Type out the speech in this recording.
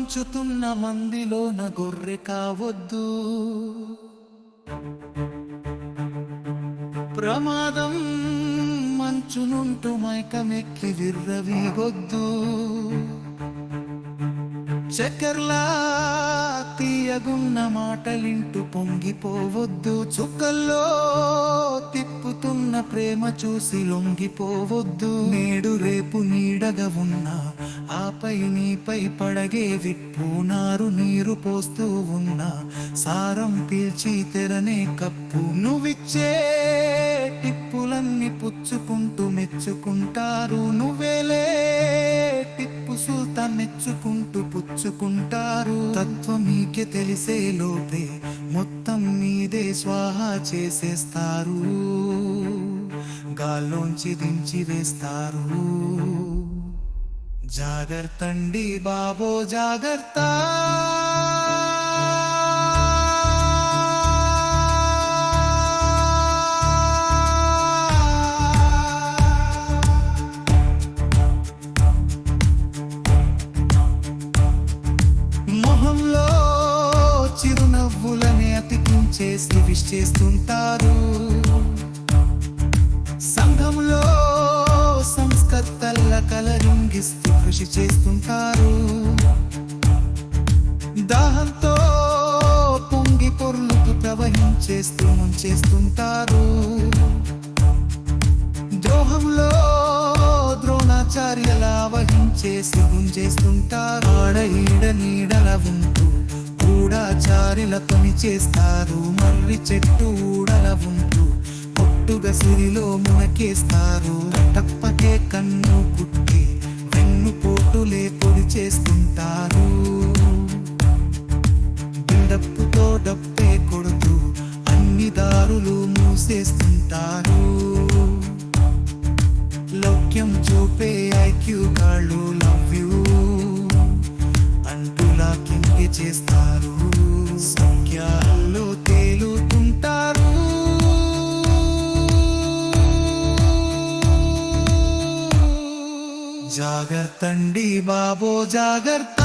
పంచుతున్న మందిలోన గొర్రె కావద్దు. ప్రమాదం మంచునుంటూ మైకమెక్కి విర్రవీగొద్దు. చక్కెర్లా తీయగున్న మాటలింటూ పొంగిపోవద్దు. చుక్కల్లో తిప్పుతున్న ప్రేమ చూసి లొంగిపోవద్దు. నేడు రేపు నీడగా ఉన్నా ఆపై నీపై పడగే విప్పునారు. నీరు పోస్తూ ఉన్నా సారం పీల్చి తెరనే కప్పు. నువ్విచ్చే టిప్పులన్నీ పుచ్చుకుంటూ మెచ్చుకుంటారు. నువ్వేలే టిప్పు సుల్తాన్ మెచ్చుకుంటూ పుచ్చుకుంటారు. తత్వం మీకే తెలిసే లోపే మొత్తం మీదే స్వాహా చేసేస్తారు. గాల్లోంచి దించి వేస్తారు. జాగ్రత్తండి బాబో జాగ్రత్త. మొహంలో చిరునవ్వులని అతికించేసి విష్ చేస్తుంటారు. సంఘంలో సంస్కర్తల్ల కలరింగిస్తూ కృషి చేస్తుంటారు. దాహంతో పొంగి పొర్లుకు ప్రవహించేస్తూ ముంచేస్తుంటారు. ద్రోహంలో ద్రోణాచార్యలా వహించేసి గుంజేస్తుంటారు. ఆడ ఈడ నీడల ఉంటూ గూఢాచార్యుల పని చేస్తారు. మర్రి చెట్టు ఊడల ఉంటూ పొట్టుగా సిరిలో మునకేస్తారు. టప్పకే కన్ను కుట్టి వెన్ను పోటులే పొడి చేస్తుంటారు. బిల్డప్పుతో డప్పే కొడుతూ అన్ని దారులు మూసేస్తుంటారు. లౌక్యం చూపే ఐక్యూ గాళ్ళు లవ్ యూ అంటూ లాకింగ్ చేస్తారు. సంఖ్యలో తేలుతుంటారు. జాగ్రత్తండి బాబో జాగ్రత్త.